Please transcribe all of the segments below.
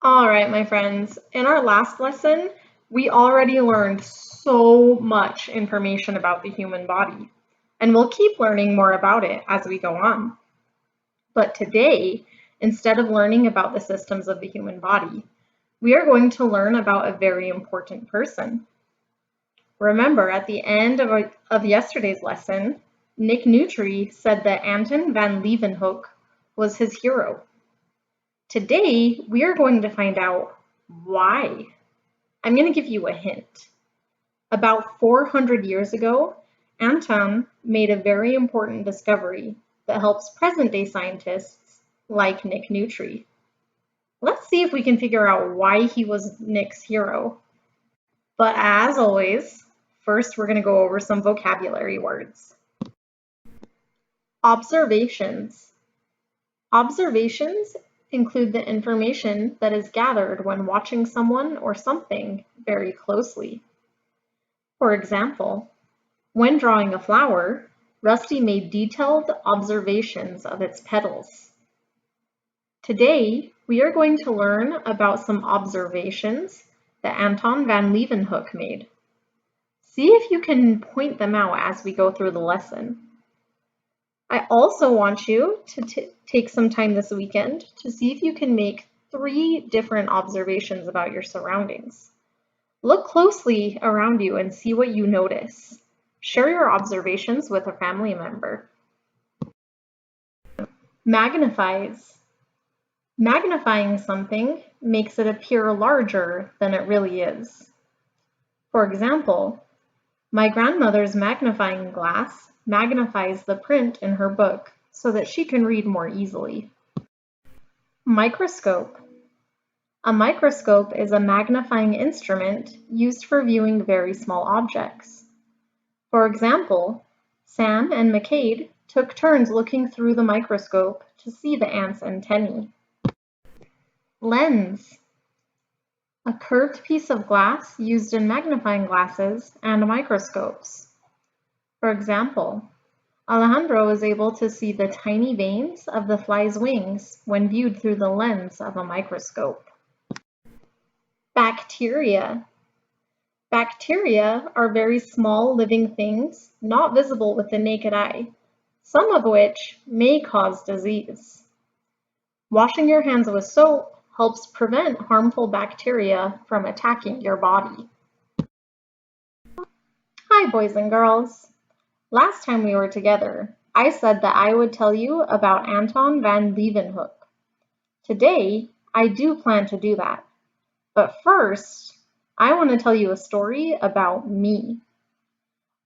All right, my friends. In our last lesson, we already learned so much information about the human body, and we'll keep learning more about it as we go on. But today, instead of learning about the systems of the human body, we are going to learn about a very important person. Remember, at the end of yesterday's lesson, Nick Nutri said that Anton van Leeuwenhoek was his hero. Today, we are going to find out why. I'm going to give you a hint. About 400 years ago, Anton made a very important discovery that helps present-day scientists like Nick Nutri. Let's see if we can figure out why he was Nick's hero. But as always, first we're going to go over some vocabulary words. Observations. Observations include the information that is gathered when watching someone or something very closely. For example, when drawing a flower, Rusty made detailed observations of its petals. Today, we are going to learn about some observations that Anton van Leeuwenhoek made. See if you can point them out as we go through the lesson. I also want you to take some time this weekend to see if you can make 3 different observations about your surroundings. Look closely around you and see what you notice. Share your observations with a family member. Magnifies. Magnifying something makes it appear larger than it really is. For example, my grandmother's magnifying glass magnifies the print in her book so that she can read more easily. Microscope. A microscope is a magnifying instrument used for viewing very small objects. For example, Sam and McCade took turns looking through the microscope to see the ant's antennae. Lens. A curved piece of glass used in magnifying glasses and microscopes. For example, Alejandro is able to see the tiny veins of the fly's wings when viewed through the lens of a microscope. Bacteria. Bacteria are very small living things not visible with the naked eye, some of which may cause disease. Washing your hands with soap helps prevent harmful bacteria from attacking your body. Hi, boys and girls. Last time we were together, I said that I would tell you about Anton van Leeuwenhoek. Today, I do plan to do that. But first, I want to tell you a story about me.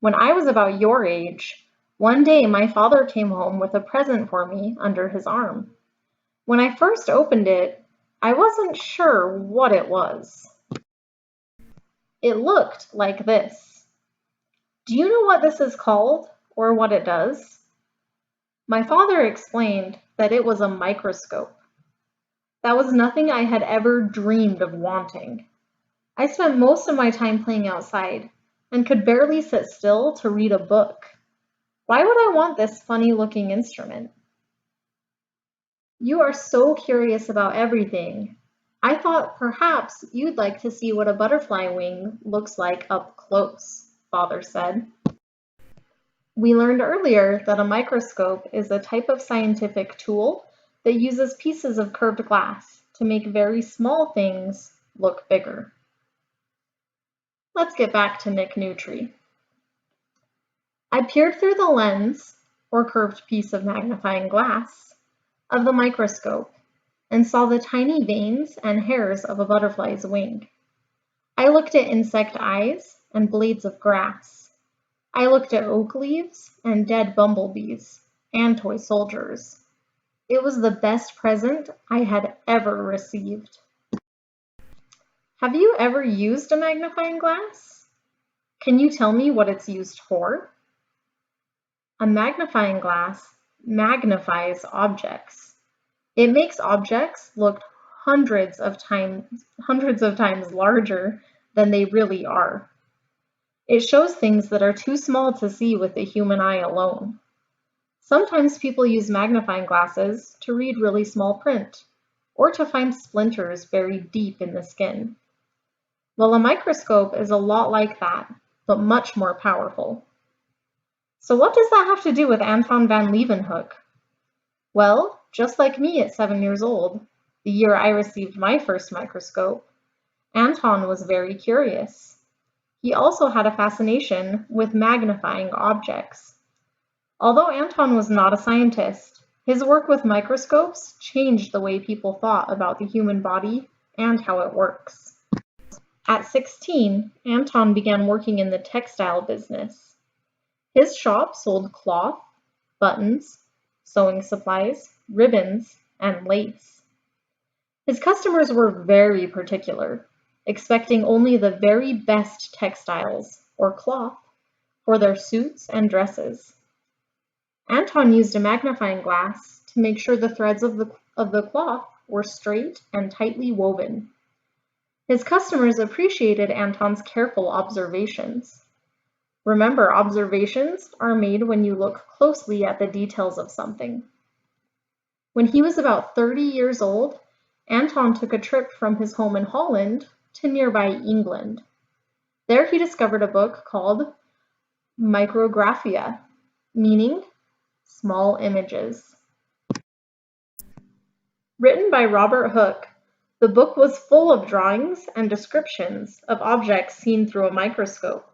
When I was about your age, one day my father came home with a present for me under his arm. When I first opened it, I wasn't sure what it was. It looked like this. Do you know what this is called or what it does? My father explained that it was a microscope. That was nothing I had ever dreamed of wanting. I spent most of my time playing outside and could barely sit still to read a book. Why would I want this funny-looking instrument? You are so curious about everything. I thought perhaps you'd like to see what a butterfly wing looks like up close, Father said. We learned earlier that a microscope is a type of scientific tool that uses pieces of curved glass to make very small things look bigger. Let's get back to Nick Nutri. I peered through the lens, or curved piece of magnifying glass, of the microscope and saw the tiny veins and hairs of a butterfly's wing. I looked at insect eyes and blades of grass. I looked at oak leaves and dead bumblebees and toy soldiers. It was the best present I had ever received. Have you ever used a magnifying glass? Can you tell me what it's used for? A magnifying glass magnifies objects. It makes objects look hundreds of times larger than they really are. It shows things that are too small to see with the human eye alone. Sometimes people use magnifying glasses to read really small print, or to find splinters buried deep in the skin. Well, a microscope is a lot like that, but much more powerful. So what does that have to do with Anton van Leeuwenhoek? Well, just like me at 7 years old, the year I received my first microscope, Anton was very curious. He also had a fascination with magnifying objects. Although Anton was not a scientist, his work with microscopes changed the way people thought about the human body and how it works. At 16, Anton began working in the textile business. His shop sold cloth, buttons, sewing supplies, ribbons, and lace. His customers were very particular, expecting only the very best textiles, or cloth, for their suits and dresses. Anton used a magnifying glass to make sure the threads of the cloth were straight and tightly woven. His customers appreciated Anton's careful observations. Remember, observations are made when you look closely at the details of something. When he was about 30 years old, Anton took a trip from his home in Holland to nearby England. There he discovered a book called Micrographia, meaning small images. Written by Robert Hooke, the book was full of drawings and descriptions of objects seen through a microscope.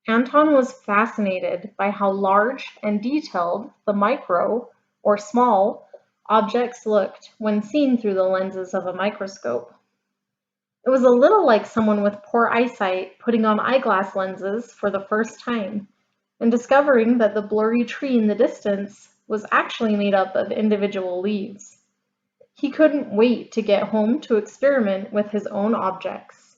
Anton was fascinated by how large and detailed the micro, or small, objects looked when seen through the lenses of a microscope. It was a little like someone with poor eyesight putting on eyeglass lenses for the first time and discovering that the blurry tree in the distance was actually made up of individual leaves. He couldn't wait to get home to experiment with his own objects.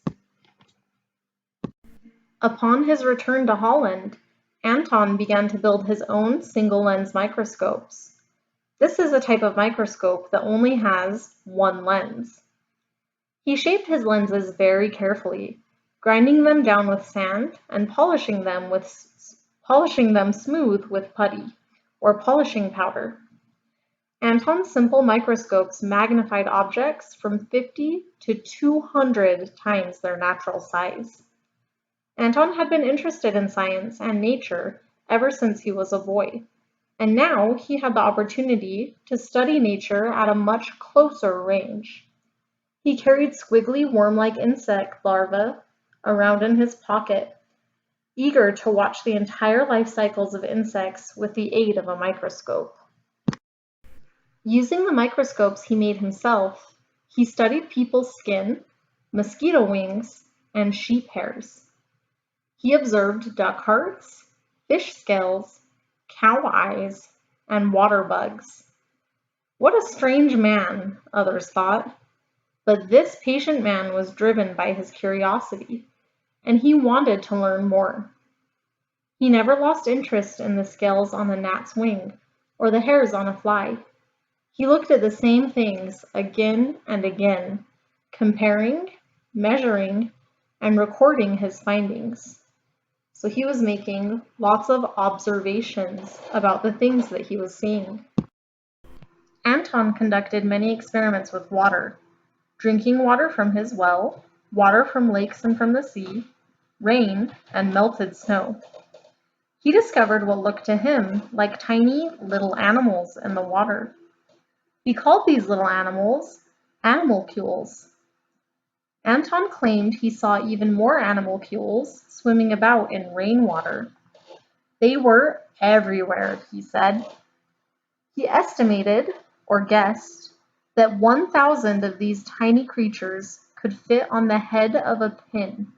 Upon his return to Holland, Anton began to build his own single-lens microscopes. This is a type of microscope that only has one lens. He shaped his lenses very carefully, grinding them down with sand and polishing them smooth with putty, or polishing powder. Anton's simple microscopes magnified objects from 50 to 200 times their natural size. Anton had been interested in science and nature ever since he was a boy, and now he had the opportunity to study nature at a much closer range. He carried squiggly worm-like insect larvae around in his pocket, eager to watch the entire life cycles of insects with the aid of a microscope. Using the microscopes he made himself, he studied people's skin, mosquito wings, and sheep hairs. He observed duck hearts, fish scales, cow eyes, and water bugs. What a strange man, others thought. But this patient man was driven by his curiosity, and he wanted to learn more. He never lost interest in the scales on a gnat's wing or the hairs on a fly. He looked at the same things again and again, comparing, measuring, and recording his findings. So he was making lots of observations about the things that he was seeing. Anton conducted many experiments with water, drinking water from his well, water from lakes and from the sea, rain, and melted snow. He discovered what looked to him like tiny little animals in the water. He called these little animals animalcules. Anton claimed he saw even more animalcules swimming about in rainwater. They were everywhere, he said. He estimated, or guessed, that 1,000 of these tiny creatures could fit on the head of a pin,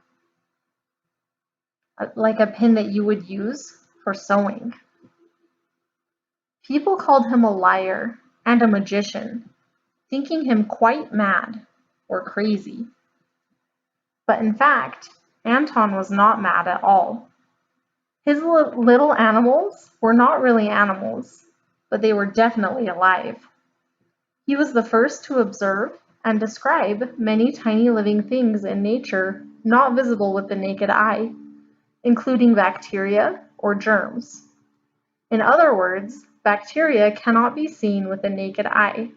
like a pin that you would use for sewing. People called him a liar and a magician, thinking him quite mad or crazy. But in fact, Anton was not mad at all. His little animals were not really animals, but they were definitely alive. He was the first to observe and describe many tiny living things in nature not visible with the naked eye, including bacteria or germs. In other words, bacteria cannot be seen with the naked eye.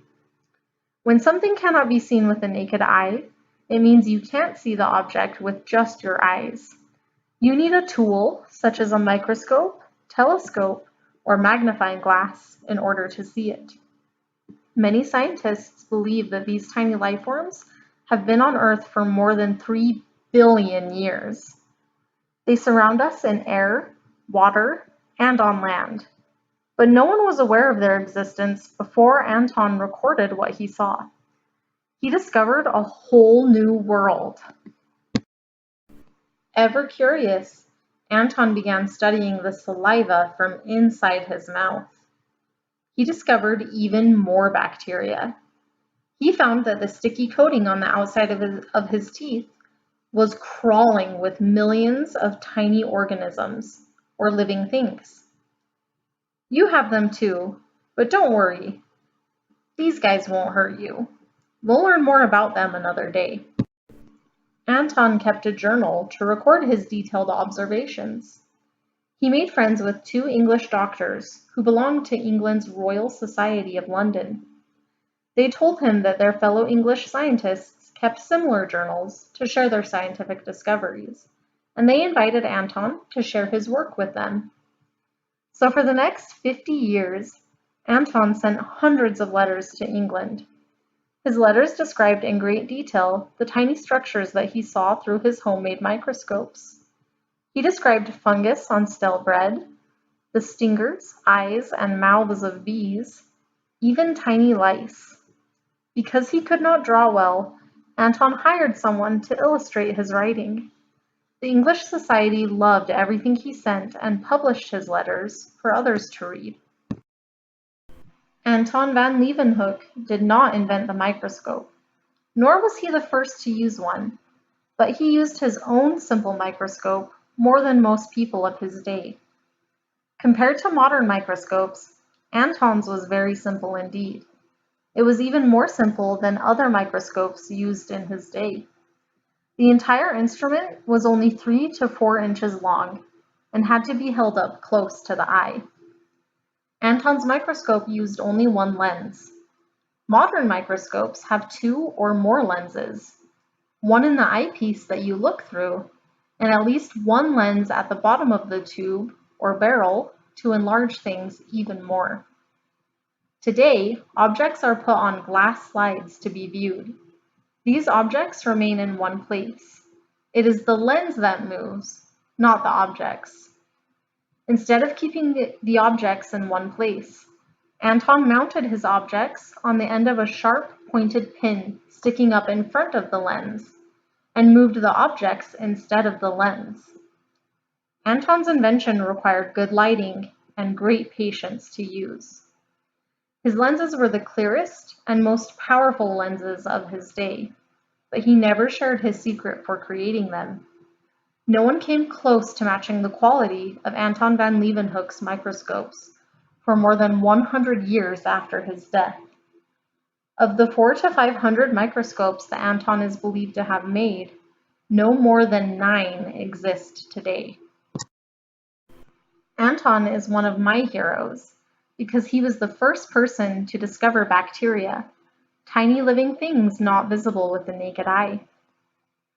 When something cannot be seen with the naked eye, it means you can't see the object with just your eyes. You need a tool, such as a microscope, telescope, or magnifying glass, in order to see it. Many scientists believe that these tiny life forms have been on Earth for more than 3 billion years. They surround us in air, water, and on land. But no one was aware of their existence before Anton recorded what he saw. He discovered a whole new world. Ever curious, Anton began studying the saliva from inside his mouth. He discovered even more bacteria. He found that the sticky coating on the outside of his teeth was crawling with millions of tiny organisms, or living things. You have them too, but don't worry. These guys won't hurt you. We'll learn more about them another day. Anton kept a journal to record his detailed observations. He made friends with 2 English doctors who belonged to England's Royal Society of London. They told him that their fellow English scientists kept similar journals to share their scientific discoveries, and they invited Anton to share his work with them. So for the next 50 years, Anton sent hundreds of letters to England. His letters described in great detail the tiny structures that he saw through his homemade microscopes. He described fungus on stale bread, the stingers, eyes, and mouths of bees, even tiny lice. Because he could not draw well, Anton hired someone to illustrate his writing. The English Society loved everything he sent and published his letters for others to read. Anton van Leeuwenhoek did not invent the microscope, nor was he the first to use one, but he used his own simple microscope more than most people of his day. Compared to modern microscopes, Anton's was very simple indeed. It was even more simple than other microscopes used in his day. The entire instrument was only 3 to 4 inches long and had to be held up close to the eye. Anton's microscope used only one lens. Modern microscopes have 2 or more lenses, one in the eyepiece that you look through, and at least one lens at the bottom of the tube or barrel to enlarge things even more. Today, objects are put on glass slides to be viewed. These objects remain in one place. It is the lens that moves, not the objects. Instead of keeping the objects in one place, Anton mounted his objects on the end of a sharp, pointed pin sticking up in front of the lens, and moved the objects instead of the lens. Anton's invention required good lighting and great patience to use. His lenses were the clearest and most powerful lenses of his day, but he never shared his secret for creating them. No one came close to matching the quality of Anton van Leeuwenhoek's microscopes for more than 100 years after his death. Of the 400 to 500 microscopes that Anton is believed to have made, no more than 9 exist today. Anton is one of my heroes because he was the first person to discover bacteria, tiny living things not visible with the naked eye.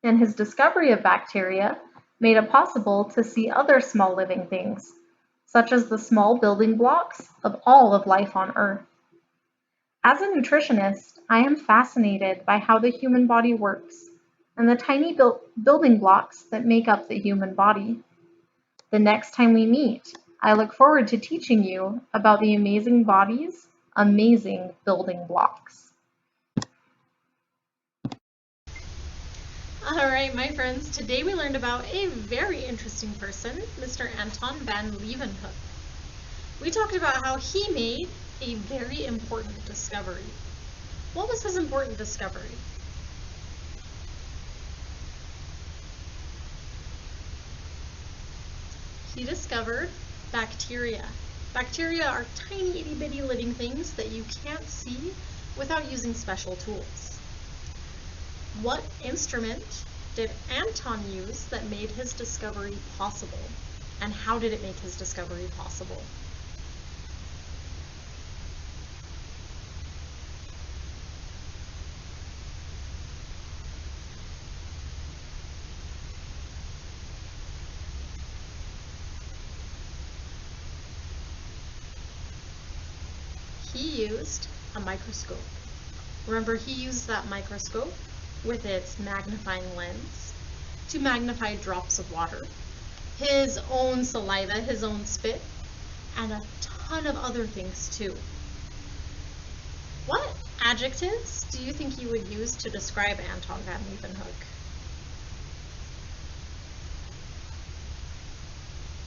And his discovery of bacteria made it possible to see other small living things, such as the small building blocks of all of life on Earth. As a nutritionist, I am fascinated by how the human body works and the tiny building blocks that make up the human body. The next time we meet, I look forward to teaching you about the amazing body's amazing building blocks. All right, my friends, today we learned about a very interesting person, Mr. Anton van Leeuwenhoek. We talked about how he made a very important discovery. What was his important discovery? He discovered bacteria. Bacteria are tiny itty bitty living things that you can't see without using special tools. What instrument did Anton use that made his discovery possible? And how did it make his discovery possible? He used a microscope. Remember, he used that microscope with its magnifying lens to magnify drops of water, his own saliva, his own spit, and a ton of other things too. What adjectives do you think you would use to describe Anton van Leeuwenhoek?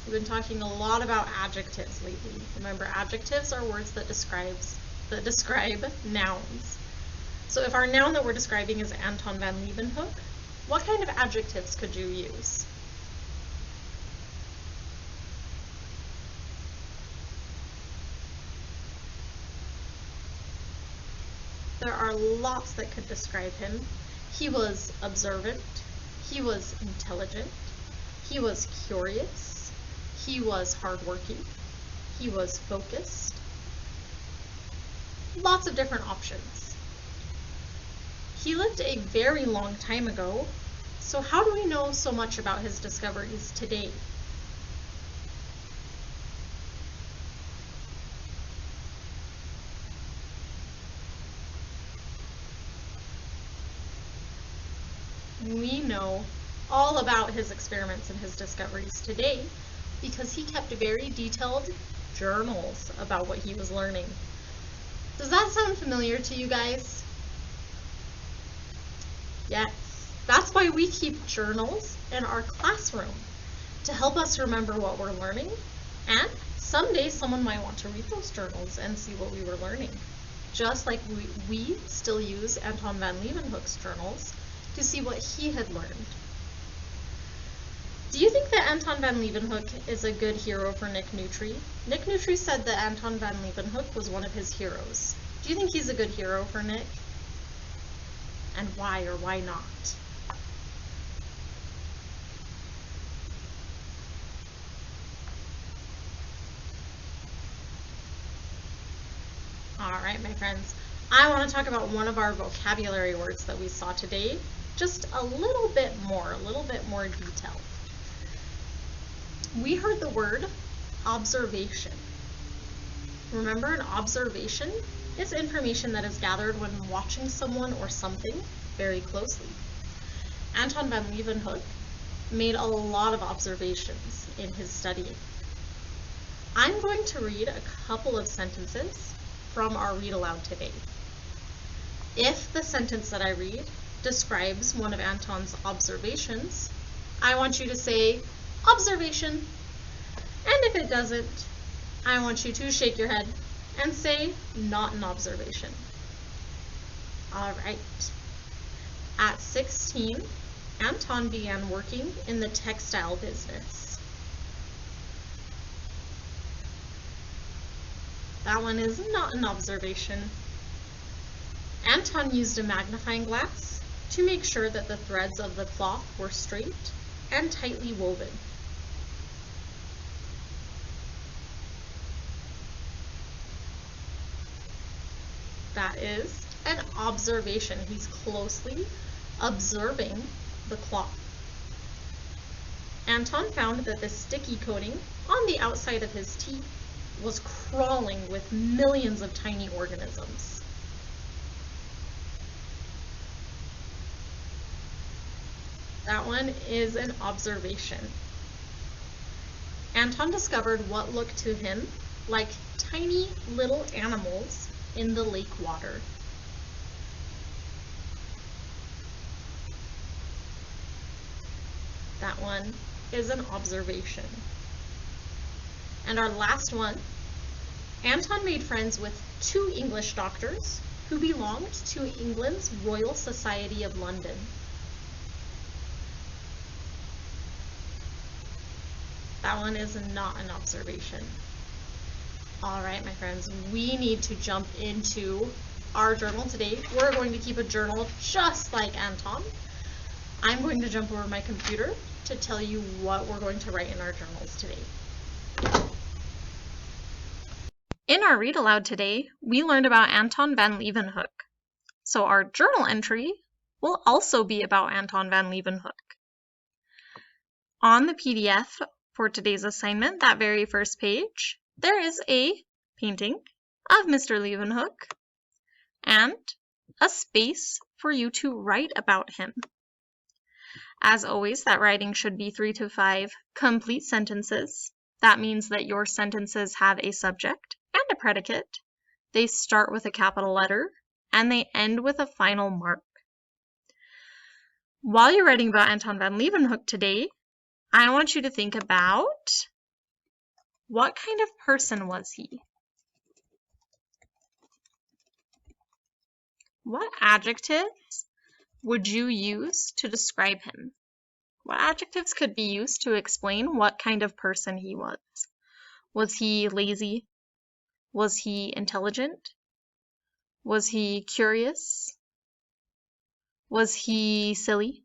We've been talking a lot about adjectives lately. Remember, adjectives are words that describe nouns. So if our noun that we're describing is Anton van Leeuwenhoek, what kind of adjectives could you use? There are lots that could describe him. He was observant, he was intelligent, he was curious, he was hardworking, he was focused. Lots of different options. He lived a very long time ago, so how do we know so much about his discoveries today? We know all about his experiments and his discoveries today because he kept very detailed journals about what he was learning. Does that sound familiar to you guys? Yes, that's why we keep journals in our classroom, to help us remember what we're learning, and someday someone might want to read those journals and see what we were learning. Just like we still use Anton van Leeuwenhoek's journals to see what he had learned. Do you think that Anton van Leeuwenhoek is a good hero for Nick Nutri? Nick Nutri said that Anton van Leeuwenhoek was one of his heroes. Do you think he's a good hero for Nick? And why or why not? All right, my friends, I want to talk about one of our vocabulary words that we saw today, just a little bit more detail. We heard the word observation. Remember, an observation is information that is gathered when watching someone or something very closely. Anton van Leeuwenhoek made a lot of observations in his study. I'm going to read a couple of sentences from our read aloud today. If the sentence that I read describes one of Anton's observations, I want you to say observation. And if it doesn't, I want you to shake your head and say not an observation. All right. At 16, Anton began working in the textile business. That one is not an observation. Anton used a magnifying glass to make sure that the threads of the cloth were straight and tightly woven. That is an observation. He's closely observing the cloth. Anton found that the sticky coating on the outside of his teeth was crawling with millions of tiny organisms. That one is an observation. Anton discovered what looked to him like tiny little animals in the lake water. That one is an observation. And our last one, Anton made friends with 2 English doctors who belonged to England's Royal Society of London. That one is not an observation. All right, my friends, we need to jump into our journal today. We're going to keep a journal just like Anton. I'm going to jump over my computer to tell you what we're going to write in our journals today. In our read aloud today, we learned about Anton van Leeuwenhoek. So our journal entry will also be about Anton van Leeuwenhoek. On the PDF for today's assignment, that very first page, there is a painting of Mr. Leeuwenhoek and a space for you to write about him. As always, that writing should be 3 to 5 complete sentences. That means that your sentences have a subject and a predicate. They start with a capital letter and they end with a final mark. While you're writing about Anton van Leeuwenhoek today, I want you to think about what kind of person was he? What adjectives would you use to describe him? What adjectives could be used to explain what kind of person he was? Was he lazy? Was he intelligent? Was he curious? Was he silly?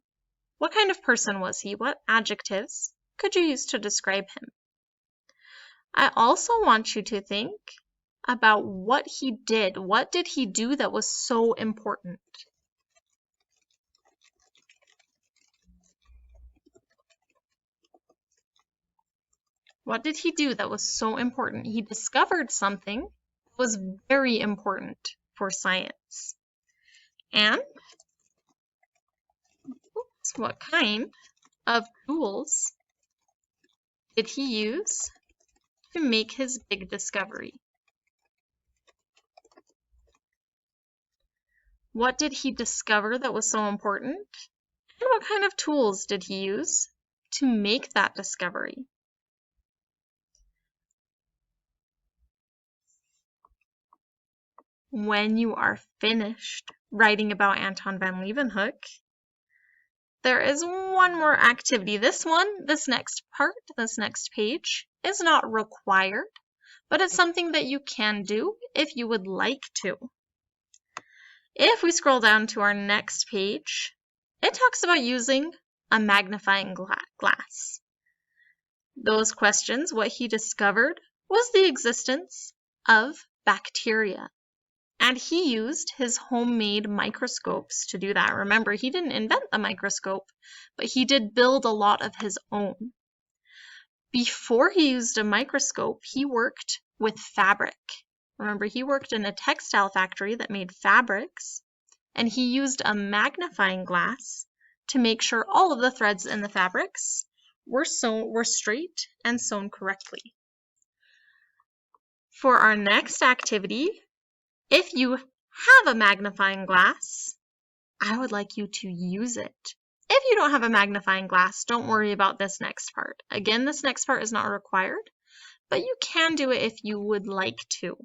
What kind of person was he? What adjectives could you use to describe him? I also want you to think about what he did. What did he do that was so important? What did he do that was so important? He discovered something that was very important for science. And what kind of tools did he use to make his big discovery? What did he discover that was so important? And what kind of tools did he use to make that discovery? When you are finished writing about Anton van Leeuwenhoek, there is one more activity. This next part, this next page, is not required, but it's something that you can do if you would like to. If we scroll down to our next page, it talks about using a magnifying glass. Those questions, what he discovered was the existence of bacteria. And he used his homemade microscopes to do that. Remember, he didn't invent the microscope, but he did build a lot of his own. Before he used a microscope, he worked with fabric. Remember, he worked in a textile factory that made fabrics, and he used a magnifying glass to make sure all of the threads in the fabrics were straight and sewn correctly. For our next activity, if you have a magnifying glass, I would like you to use it. If you don't have a magnifying glass, don't worry about this next part. Again, this next part is not required, but you can do it if you would like to.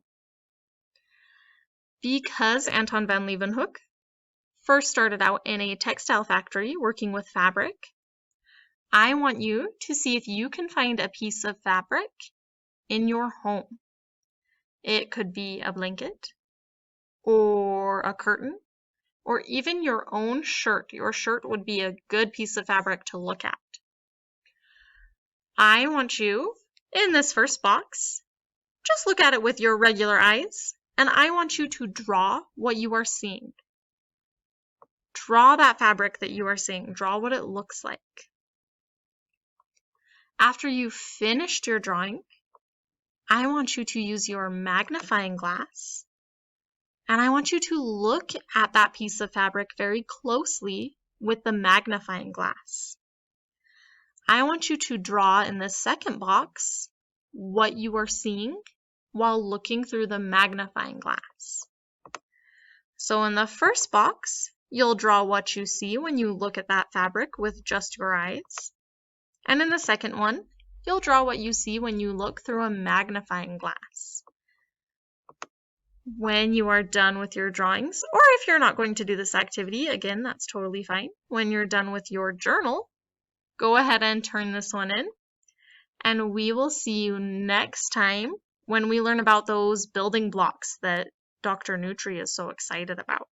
Because Anton van Leeuwenhoek first started out in a textile factory working with fabric, I want you to see if you can find a piece of fabric in your home. It could be a blanket, or a curtain, or even your own shirt. Your shirt would be a good piece of fabric to look at. I want you, in this first box, just look at it with your regular eyes, and I want you to draw what you are seeing. Draw that fabric that you are seeing. Draw what it looks like. After you've finished your drawing, I want you to use your magnifying glass, and I want you to look at that piece of fabric very closely with the magnifying glass. I want you to draw in the second box what you are seeing while looking through the magnifying glass. So in the first box, you'll draw what you see when you look at that fabric with just your eyes. And in the second one, you'll draw what you see when you look through a magnifying glass. When you are done with your drawings, or if you're not going to do this activity, again, that's totally fine. When you're done with your journal, go ahead and turn this one in, and we will see you next time when we learn about those building blocks that Dr. Nutri is so excited about.